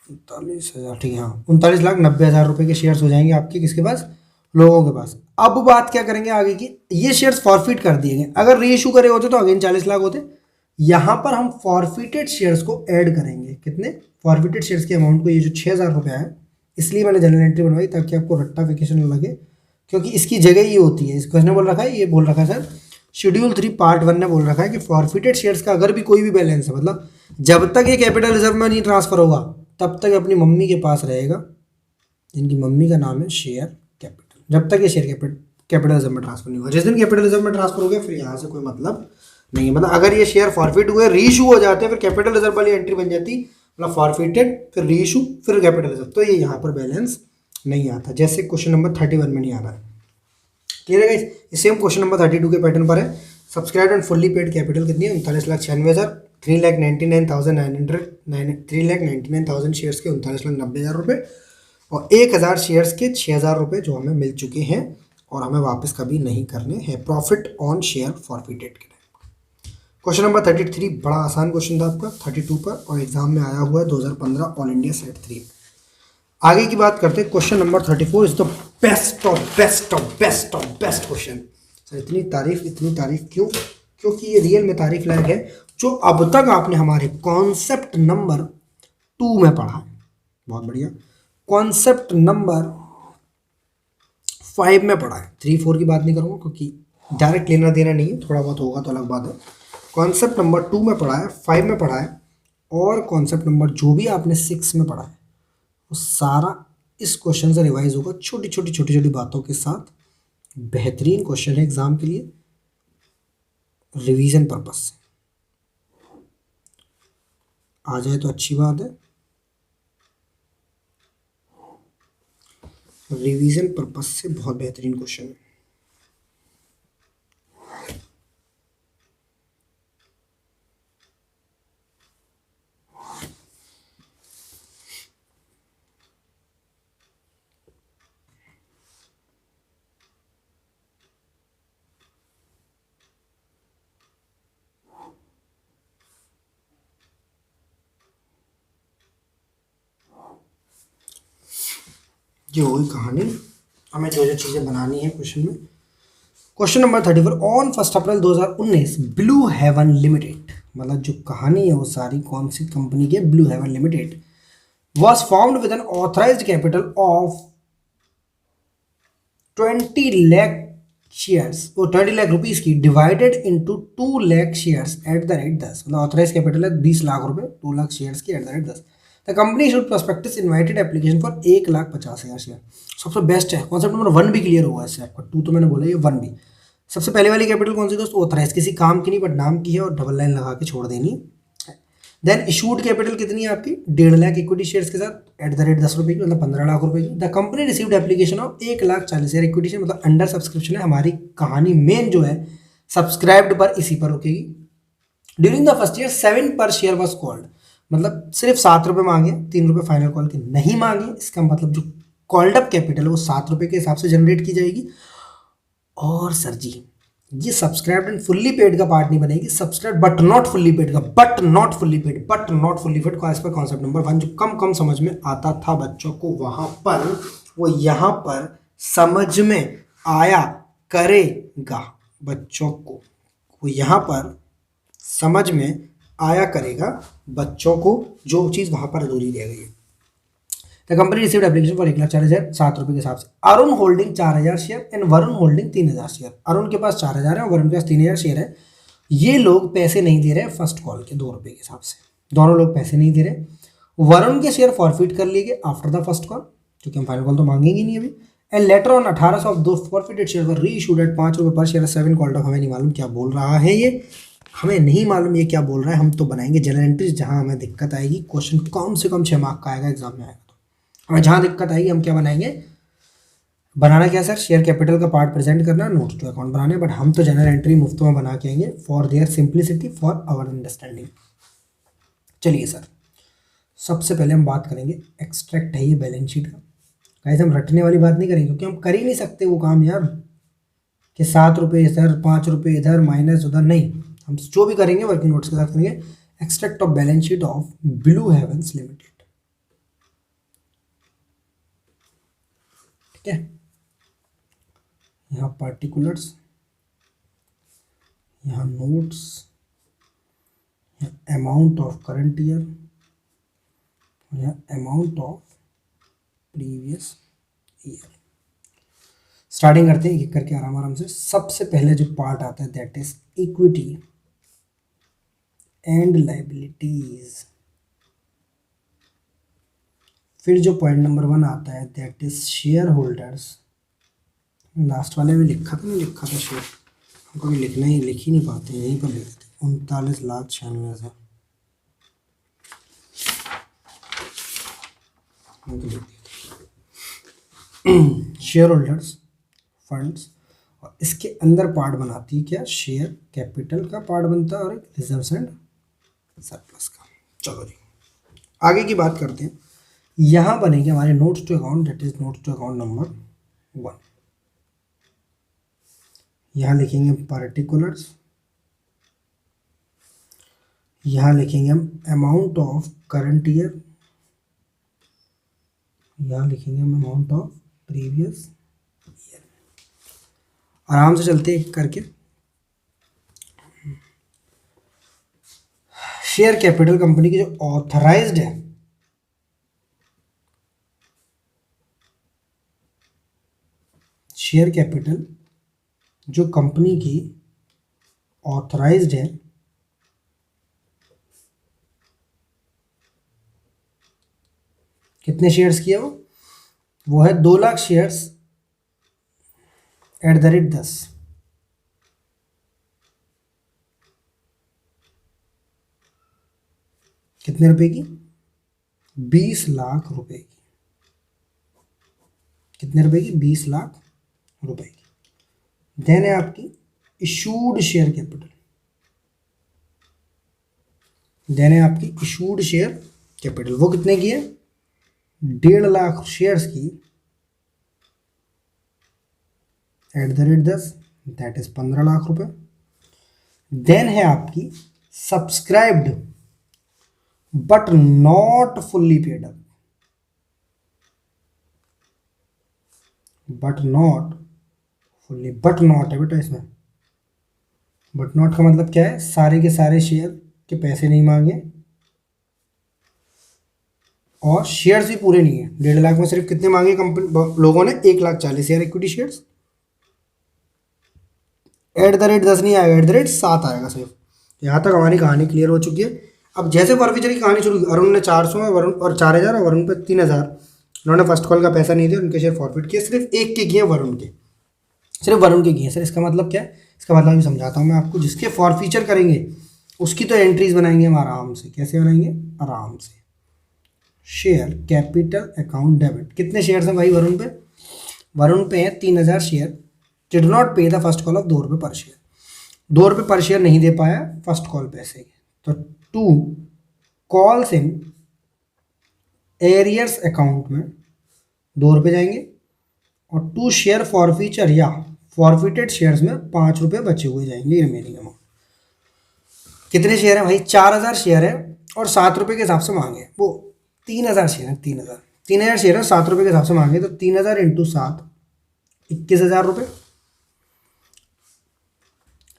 39,000, ठीक है हाँ 39,90,000 रुपए के शेयर्स हो जाएंगे आपके किसके पास, लोगों के पास। अब बात क्या करेंगे आगे की, ये शेयर्स फॉरफिट कर दिए गए, अगर रीइश्यू करे होते तो अगेन 40 लाख होते। यहां पर हम फॉरफिटेड शेयर्स को ऐड करेंगे, कितने फॉरफिटेड शेयर्स के अमाउंट को, ये जो 6,000 रुपया है, इसलिए मैंने जनरल एंट्री बनवाई ताकि आपको रट्टाफिकेशन न लगे, क्योंकि इसकी जगह ये होती है। इस क्वेश्चन ने बोल रखा है, ये बोल रखा है सर शेड्यूल 3 पार्ट 1 ने बोल रखा है कि फॉरफिटेड शेयर्स का अगर भी कोई भी बैलेंस है, मतलब जब तक ये कैपिटल रिजर्व में नहीं ट्रांसफर होगा तब तक अपनी मम्मी के पास रहेगा, जिनकी मम्मी का नाम है शेयर कैपिटल, जब तक ये शेयर कैपिटल रिजर्व में ट्रांसफर नहीं होगा। जिस दिन कैपिटल रिजर्व में ट्रांसफर हो गया फिर यहाँ से कोई मतलब नहीं है, मतलब अगर ये शेयर फॉरफिट हुए रीइश्यू हो जाते हैं फिर कैपिटल रिजर्व वाली एंट्री बन जाती, मतलब फॉरफिटेड फिर रीइश्यू फिर कैपिटल रिजर्व, तो ये यहाँ पर बैलेंस नहीं आता, जैसे क्वेश्चन नंबर 31 में नहीं आ रहा है। क्लियर है गाइस, सेम क्वेश्चन नंबर 32 के पैटर्न पर है। Subscribe and fully paid capital कितनी है 39,96,000, 3,99,000 शेयर्स के 39,90,000 रुपये, और 1,000 शेयर्स के 6,000 रुपये जो हमें मिल चुके हैं और हमें वापस कभी नहीं करने हैं, प्रॉफिट ऑन शेयर फॉरफिटेड के। क्वेश्चन नंबर 33 बड़ा आसान क्वेश्चन था आपका 32 पर, और एग्जाम में आया हुआ है 2015 ऑल इंडिया सेट 3। आगे की बात करते हैं, question number 34 is the best of best of best of best question. Sir इतनी तारीफ क्यों, क्योंकि ये रियल में तारीफ लायक है, जो अब तक आपने हमारे कॉन्सेप्ट नंबर 2 में पढ़ा है। बहुत बढ़िया, कॉन्सेप्ट नंबर 5 में पढ़ा है, 3 4 की बात नहीं करूँगा क्योंकि डायरेक्ट लेना देना नहीं है, थोड़ा बहुत होगा तो अलग बात है। कॉन्सेप्ट नंबर 2 में पढ़ा है, 5 में पढ़ा है, और कॉन्सेप्ट नंबर जो भी आपने 6 में पढ़ा है वो सारा इस क्वेश्चन से रिवाइज होगा, छोटी छोटी बातों के साथ। बेहतरीन क्वेश्चन है एग्जाम के लिए, रिवीजन पर्पस से आ जाए तो अच्छी बात है, रिवीजन पर्पस से बहुत बेहतरीन क्वेश्चन है। ये वही कहानी, हमें जो जो चीज़ें बनानी है क्वेश्चन में। Question number 34, on 1 April 2019 blue haven limited, मतलब जो कहानी है वो सारी कौन सी कंपनी की, blue haven limited was found with an authorised capital of 20 lakh shares, वो 20 लाख रुपीज़ की, divided into 2 lakh shares at the rate 10, मतलब ऑथराइज कैपिटल है 20 लाख रुपए, 2 लाख शेयर्स की at the rate 10। The company should prospectus invited application for 1,50,000 share. सबसे best है concept number 1 भी clear हुआ है इससे आपका, 2 तो मैंने बोला, ये 1 भी। सबसे पहले वाली कैपिटल कौन सी दोस्त, ऑथराइज, किसी काम की नहीं बट नाम की है, और डबल लाइन लगा के छोड़ देनी। देन इशूड कैपिटल कितनी है आपकी 1.5 लाख इक्विटी शेयर्स के साथ एट द रेट 10 रुपये की, मतलब 15 लाख रुपए की। The company received application of 1,40,000 equity share, मतलब अंडर सब्सक्रिप्शन है। हमारी कहानी मेन जो है सब्सक्राइब्ड पर इसी पर रुकेगी। ड्यूरिंग द फर्स्ट ईयर 7 पर शेयर वॉज कॉल्ड, मतलब सिर्फ 7 रुपये मांगे, 3 रुपये फाइनल कॉल के नहीं मांगे। इसका मतलब जो कॉल्ड अप कैपिटल है वो 7 रुपये के हिसाब से जनरेट की जाएगी। और सर जी ये सब्सक्राइब एंड फुल्ली पेड का पार्ट नहीं बनेगी, subscribe but not fully paid का, बट नॉट फुल्ली पेड का एज पर कॉन्सेप्ट नंबर 1 जो कम समझ में आता था बच्चों को, वहां पर वो यहाँ पर समझ में आया करेगा बच्चों को, वो यहाँ पर समझ में आया करेगा बच्चों को, जो चीज़ वहां पर अधूरी रह गई है। The company received application for 1,40,000, 7 रुपये के हिसाब से। Arun holding 4,000 share and Varun holding 3,000 share. Arun के पास 4,000 है और वरुण के पास 3,000 शेयर है। ये लोग पैसे नहीं दे रहे फर्स्ट कॉल के 2 रुपये के हिसाब से, दोनों लोग पैसे नहीं दे रहे। वरुण के शेयर फॉरफिट कर लिए गए आफ्टर द फर्स्ट कॉल, क्योंकि हम फाइनल कॉल तो मांगेंगे नहीं अभी। एंड लेटर ऑन 18 ऑफ दो फॉरफिटेड शेयर वर री इशूड एट 5 रुपये पर शेयर 7 कॉल्ड ऑफ। हमें नहीं मालूम क्या बोल रहा है ये, हमें नहीं मालूम ये क्या बोल रहा है। हम तो बनाएंगे जनरल एंट्रीज, जहाँ हमें दिक्कत आएगी, क्वेश्चन कम से कम 6 मार्क का आएगा एग्जाम में आएगा तो हमें जहाँ दिक्कत आएगी हम क्या बनाएंगे, बनाना क्या सर, शेयर कैपिटल का पार्ट प्रेजेंट करना, नोट्स टू अकाउंट बनाने, बट हम तो जनरल एंट्री मुफ्त में बना के आएंगे for their simplicity, for our understanding. चलिए सर, सबसे पहले हम बात करेंगे, एक्सट्रैक्ट है ये बैलेंस शीट का। गाइस हम रटने वाली बात नहीं करेंगे क्योंकि हम कर ही नहीं सकते वो काम यार, कि 7 रुपये इधर 5 रुपये इधर माइनस उधर, नहीं। हम जो भी करेंगे वर्किंग नोट्स के साथ करेंगे। Extract of balance sheet of blue havens limited, ठीक है। यहाँ पार्टिकुलर्स, यहाँ नोट्स, यहाँ अमाउंट ऑफ करंट ईयर, यहाँ amount of previous year. Starting करते हैं एक एक करके आराम आराम से। सबसे पहले जो पार्ट आता है that is equity and liabilities. फिर जो पॉइंट नंबर 1 आता है that is share holders. Last वाले में लिखा था, नहीं लिखा था शेयर, हम कभी लिखना ही लिख ही नहीं पाते, यहीं पर लिखते 39,96,000 शेयर होल्डर्स फंड्स। और इसके अंदर पार्ट बनाती है क्या, शेयर कैपिटल का पार्ट बनता है और एक रिजर्व्स एंड सरप्लस का। चलो जी आगे की बात करते हैं। यहाँ बनेंगे हमारे notes to account, that is notes to account number 1। यहाँ लिखेंगे पार्टिकुलर्स, यहाँ लिखेंगे हम अमाउंट ऑफ करंट ईयर, यहाँ लिखेंगे हम अमाउंट ऑफ प्रीवियस ईयर। आराम से चलते हैं करके। शेयर कैपिटल कंपनी की जो ऑथराइज्ड है, शेयर कैपिटल जो कंपनी की ऑथराइज्ड है, कितने शेयर्स की है वो है 2 लाख शेयर्स @10। कितने रुपए की, 20 लाख रुपए की। कितने रुपए की, 20 लाख रुपए की। देन है आपकी इशूड शेयर कैपिटल, देन है आपकी इशूड शेयर कैपिटल, वो कितने की है, 1.5 लाख शेयर्स की @10, दैट इज 15 लाख रुपए। देन है आपकी subscribed but not fully paid up, but not fully, but not है बेटा इसमें। बट नॉट का मतलब क्या है, सारे के सारे शेयर के पैसे नहीं मांगे और शेयर्स भी पूरे नहीं है। 1.5 लाख में सिर्फ कितने मांगे कंपनी लोगों ने, 1,40,000 इक्विटी शेयर्स। @10 नहीं आएगा, @7 आएगा सिर्फ। यहाँ तक हमारी कहानी क्लियर हो चुकी है। अब जैसे फॉरफीचर की कहानी शुरू की, अरुण ने 400 में वरुण और 4,000 और वरुण पे 3,000, उन्होंने फर्स्ट कॉल का पैसा नहीं दिया, उनके शेयर फॉरफिट किए, सिर्फ एक के किए वरुण के, सिर्फ वरुण के किए। सर इसका मतलब क्या है, इसका मतलब भी समझाता हूँ मैं आपको। जिसके फॉरफीचर करेंगे उसकी तो एंट्रीज बनाएंगे हम आराम से। कैसे बनाएंगे, आराम से। शेयर कैपिटल अकाउंट डेबिट, कितने शेयर हैं भाई वरुण पे, वरुण पे है 3,000 शेयर। डिड नॉट पे द फर्स्ट कॉल ऑफ 2 रुपये पर शेयर, 2 रुपये पर शेयर नहीं दे पाया फर्स्ट कॉल पैसे के, तो 2 कॉल्स इन एरियर्स अकाउंट में 2 रुपये जाएंगे, और 2 शेयर फॉरफीचर या फॉरफिटेड शेयर्स में 5 रुपये बचे हुए जाएंगे रिमेनिंग अमाउंट। कितने शेयर है भाई, 4,000 शेयर है और 7 रुपये के हिसाब से मांगे, वो 3,000 शेयर है, 3,000 शेयर है, 7 रुपये के हिसाब से मांगे, तो 3,000 × 7 21,000 रुपये।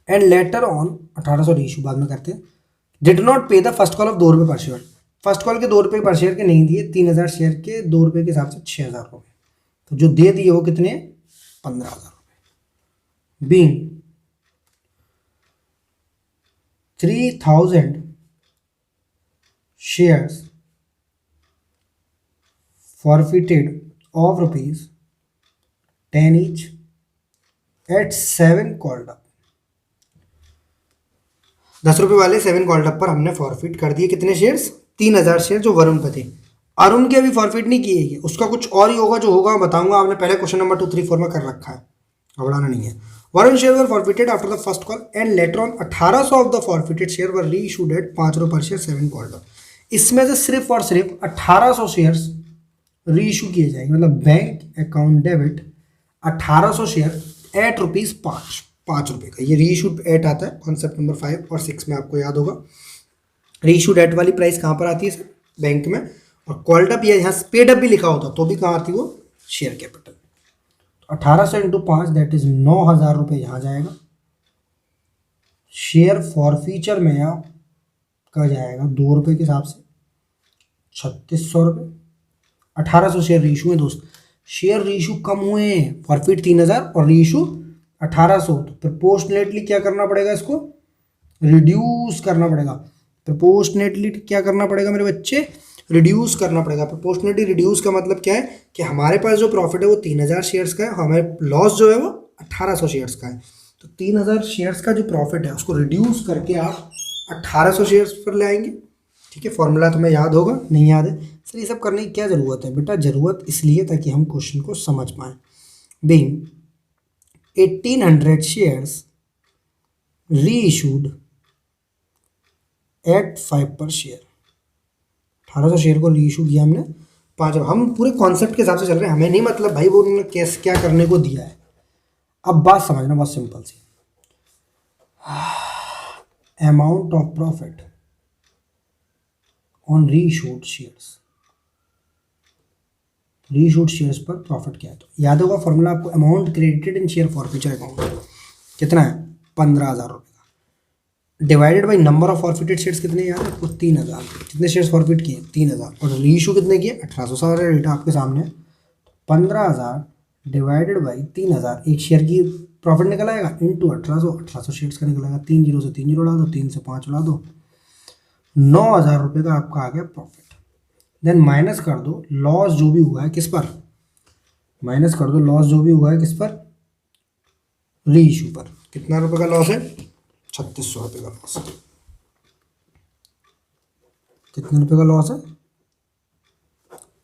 एंड लेटर ऑन 1800 इशू बाद में करते हैं, डिड नॉट पे द फर्स्ट कॉल ऑफ 2 रुपये पर शेयर, फर्स्ट कॉल के 2 रुपये पर शेयर के नहीं दिए, 3,000 शेयर के 2 रुपये के हिसाब से 6,000 रुपये, तो जो दे दिए वो कितने, 15,000 रुपये। Being 3,000 shares forfeited of ₹10 each at 7 called up, 10 रुपये वाले 7 कॉल्ड अप पर हमने फॉरफिट कर दिए कितने शेयर्स, 3,000 शेयर जो वरुण पे थे। अरुण की अभी फॉरफिट नहीं की है, उसका कुछ और ही होगा, जो होगा मैं बताऊंगा। आपने पहले क्वेश्चन नंबर 2 3 4 में कर रखा है, घबराना नहीं है। Varun share were forfeited after the first call and letter on 1800 of the forfeited share were reissued at 5 रुपये पर शेयर 7 कॉल डाउन। इसमें से सिर्फ और सिर्फ 1800 शेयर्स रीइशू किए जाएंगे, मतलब bank account debit 1800 share eight rupees 5 रुपये का। ये रीइशूड एट आता है कॉन्सेप्ट नंबर 5 और 6 में, आपको याद होगा। रीइशूड एट वाली प्राइस कहाँ पर आती है सर? बैंक में। और कॉल्ड अप या यहाँ पेड अप भी लिखा होता तो भी कहाँ आती है वो? Share capital. 1800 into 5 that is 9000 रुपये यहाँ जाएगा। शेयर फॉरफीचर में आपका जाएगा 2 रुपये के हिसाब से 3600 रुपये। 1800 शेयर रीइशू है दोस्त, शेयर रीइशू कम हुए हैं, फॉरफिट 3000 और रीइशू 1800, तो प्रपोर्शनेटली क्या करना पड़ेगा? इसको रिड्यूस करना पड़ेगा। प्रपोर्शनेटली क्या करना पड़ेगा मेरे बच्चे? रिड्यूस करना पड़ेगा। प्रपोर्शनेटली रिड्यूस का मतलब क्या है कि हमारे पास जो प्रॉफिट है वो 3000 शेयर्स का है, हमारे लॉस जो है वो 1800 शेयर्स का है। तो 3000 शेयर्स का जो प्रॉफिट है उसको रिड्यूस करके आप 1800 शेयर्स पर ले आएंगे। ठीक है, फॉर्मूला तुम्हें याद होगा, नहीं याद है सर ये सब करने की क्या ज़रूरत है बेटा? ज़रूरत इसलिए ताकि हम क्वेश्चन को समझ पाएँ। बीइंग 1800 शेयर्स रीइशूड एट 5 पर शेयर, 1800 शेयर को रीइशू किया हमने 5। हम पूरे कॉन्सेप्ट के हिसाब से चल रहे हैं, हमें नहीं मतलब भाई वो उन्होंने कैसे क्या करने को दिया है। अब बात समझना बहुत सिंपल सी। Amount of profit on reissued shares, reissued shares पर प्रॉफिट क्या है? तो याद होगा फॉर्मूला आपको, amount credited in share forfeiture account कितना है? 15,000 रुपये का, divided by number of forfeited shares कितने याद है आपको? 3000। कितने शेयर्स फॉरफिट किए? 3000। और रीइशू कितने किए? 1800। सारा डेटा आपके सामने है। 15,000 डिवाइडेड बाई 3000, एक शेयर की प्रॉफिट निकल आएगा, इंटू 1800, 1800 शेयर्स का निकल आएगा। 3 जीरो से 3 जीरो उड़ा दो, 3 से 5 उड़ा दो, 9000 रुपये का आपका आ गया प्रॉफिट। देन माइनस कर दो लॉस जो भी हुआ है, किस पर? माइनस कर दो लॉस जो भी हुआ है किस पर? रीइशू पर। कितना रुपए का लॉस है? 3600 रुपये का लॉस है। कितने रुपए का लॉस है?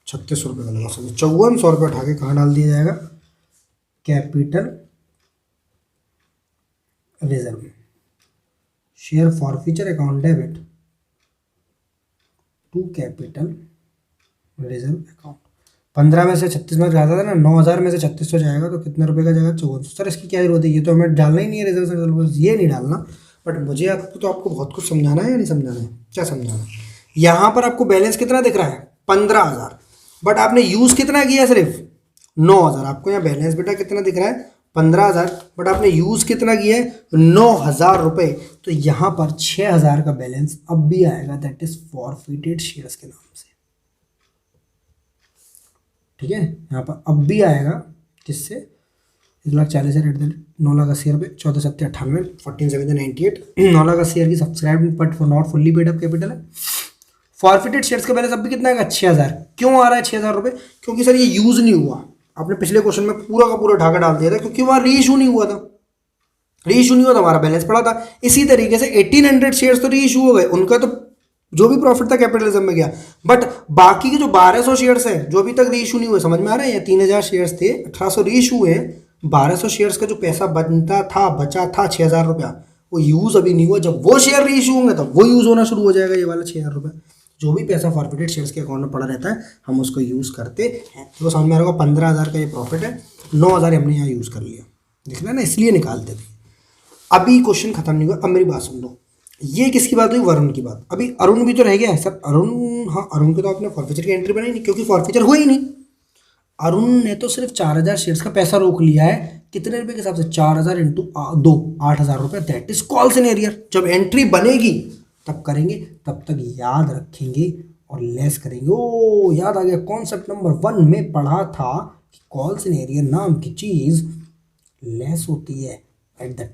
3600 रुपये का लॉस है। 5400 रुपये उठा के कहाँ डाल दिया जाएगा? कैपिटल रिजर्व में। Share forfeiture account debit to capital reserve account. 15 में से 36 में जाता था ना, 9000 में से 3600 जाएगा तो कितने रुपए का जाएगा? 5400। सर इसकी क्या जरूरत है? ये तो हमें डालना ही नहीं है रिजर्व से, ये नहीं डालना। बट मुझे आपको बहुत कुछ समझाना है या नहीं समझाना है? क्या समझाना है? यहाँ पर आपको बैलेंस कितना दिख रहा है? 15,000, बट आपने यूज़ कितना किया? सिर्फ 9000। आपको यहाँ बैलेंस बेटा कितना दिख रहा है? 15,000, बट आपने यूज़ कितना किया है? 9000 रुपये। तो यहाँ पर 6000 का बैलेंस अब भी आएगा, दैट इज फॉरफिटेड शेयर्स के नाम से। ठीक है, यहाँ पर अब भी आएगा किससे? 1,40,000 एट द 9,80,000 रुपये, 14,70,98, 14,70,98, 9,80,000 की subscribe but for not fully paid up capital है। फॉरफिटेड शेयर्स का बैलेंस अब भी कितना आएगा? 6000। क्यों आ रहा है 6000 रुपये? क्योंकि सर ये यूज़ नहीं हुआ। आपने पिछले क्वेश्चन में पूरा का पूरा ढाका डाल दिया था, क्योंकि वहाँ रीइशू नहीं हुआ था। रीइशू नहीं हुआ था, हमारा बैलेंस पड़ा था। इसी तरीके से 1800 शेयर्स तो रीइशू हो गए, उनका तो जो भी प्रॉफिट था कैपिटलिज्म में गया, बट बाकी के जो 1200 शेयर्स हैं जो अभी तक रीइशू नहीं हुए, समझ में आ रहा है? 3000 शेयर्स थे, 1800 रीइशू हुए, 1200 शेयर्स का जो पैसा बनता था, बचा था 6000 रुपया, वो यूज़ अभी नहीं हुआ। जब वो शेयर रीइशू होंगे तब वो यूज़ होना शुरू हो जाएगा, ये वाला 6000 रुपये। जो भी पैसा फॉरफिटेड शेयर्स के अकाउंट में पड़ा रहता है हम उसको यूज़ करते हैं। तो समझ में आ रहा होगा, 15,000 का ये प्रॉफिट है, 9000 हमने यहाँ यूज़ कर लिया, दिख रहा है ना, इसलिए निकालते थे। अभी क्वेश्चन खत्म नहीं हुआ, अब मेरी बात सुन लो। ये किसकी बात हुई? वरुण की बात। अभी अरुण भी तो रह गया है सर। अरुण, हाँ अरुण के तो आपने फॉरफीचर की एंट्री बनाई नहीं, क्योंकि फॉरफीचर हुआ ही नहीं। अरुण ने तो सिर्फ 4000 शेयर्स का पैसा रोक लिया है। कितने रुपए के हिसाब से? 4000 इंटू 2, 8000 रुपये। That is call scenario. जब एंट्री बनेगी तब करेंगे, तब तक याद रखेंगे और लेस करेंगे। ओ याद आ गया, कॉन्सेप्ट नंबर 1 में पढ़ा था कि कॉल सिनेरियर नाम की चीज लेस होती है at the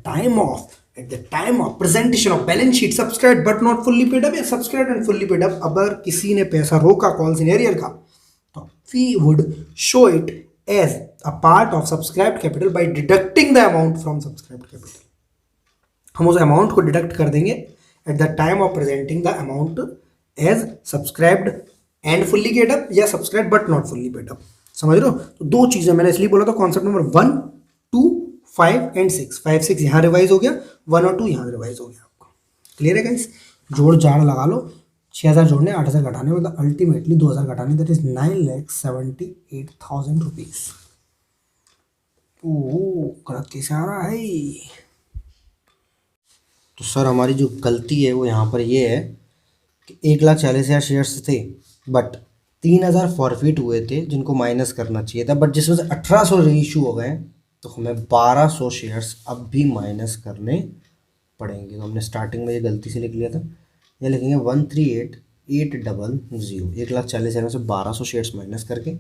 time of presentation of balance sheet subscribed but not fully paid up, या subscribed and fully paid up। अगर किसी ने पैसा रोका कॉल सिनेरियर का तो we would show it as a part of subscribed capital by deducting the amount from subscribed capital। हम उस अमाउंट को डिडक्ट कर देंगे at the time of presenting the amount as subscribed and fully paid up या subscribe but not fully paid up, समझ रहे हो? तो दो चीजें मैंने इसलिए बोला था, कॉन्सेप्ट नंबर 1, 2, 5 एंड 6, 5 6 यहाँ रिवाइज हो गया, 1 और 2 यहाँ रिवाइज हो गया आपका। क्लियर है गाइस? जोड़ जाड़ लगा लो, 6000 जोड़ने 8000 घटाने, मतलब अल्टीमेटली 2000 घटाने, दैट इज 9,78,000 रुपीज। ओह गलत कैसे आ रहा है? तो सर हमारी जो गलती है वो यहाँ पर ये है कि 1,40,000 शेयर्स थे, बट 3,000 फॉरफिट हुए थे जिनको माइनस करना चाहिए था, बट जिस वजह से 1,800 रीइशू हो गए, तो हमें 1,200 शेयर्स अब भी माइनस करने पड़ेंगे। तो हमने स्टार्टिंग में ये गलती से लिख लिया था, ये लिखेंगे 138,800, 1,40,000 में से 1,200 शेयर्स माइनस करके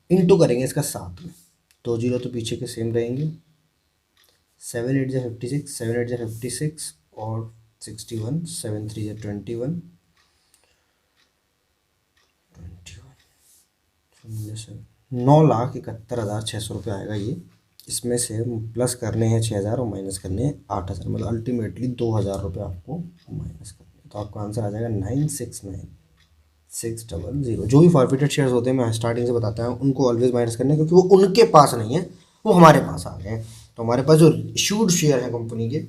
इंटू करेंगे इसका 7 में, 2 जीरो तो पीछे के सेम रहेंगे, 7 8 जा 56, 7 8 जा 56 और 61, 7 3 जा 21, 9,71,600 रुपये आएगा ये। इसमें से प्लस करने हैं 6,000 और माइनस करने हैं 8,000, मतलब अल्टीमेटली 2,000 रुपये आपको माइनस करने हैं। तो आपका आंसर आ जाएगा 969,600। जो भी फॉरफिटेड शेयर्स होते हैं मैं स्टार्टिंग से बताता हूँ, उनको ऑलवेज माइनस करने हैं, क्योंकि वो उनके पास नहीं है, वो हमारे पास आ गए हैं। तो हमारे पास जो इशूड शेयर है कंपनी के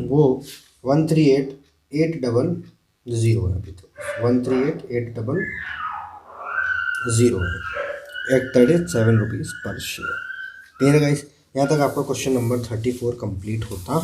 वो 138,800 है, अभी तो 138,800 है, 837 रुपीज़ पर शेयर। क्लियर है गाइस? यहाँ तक आपका क्वेश्चन नंबर 34 कंप्लीट होता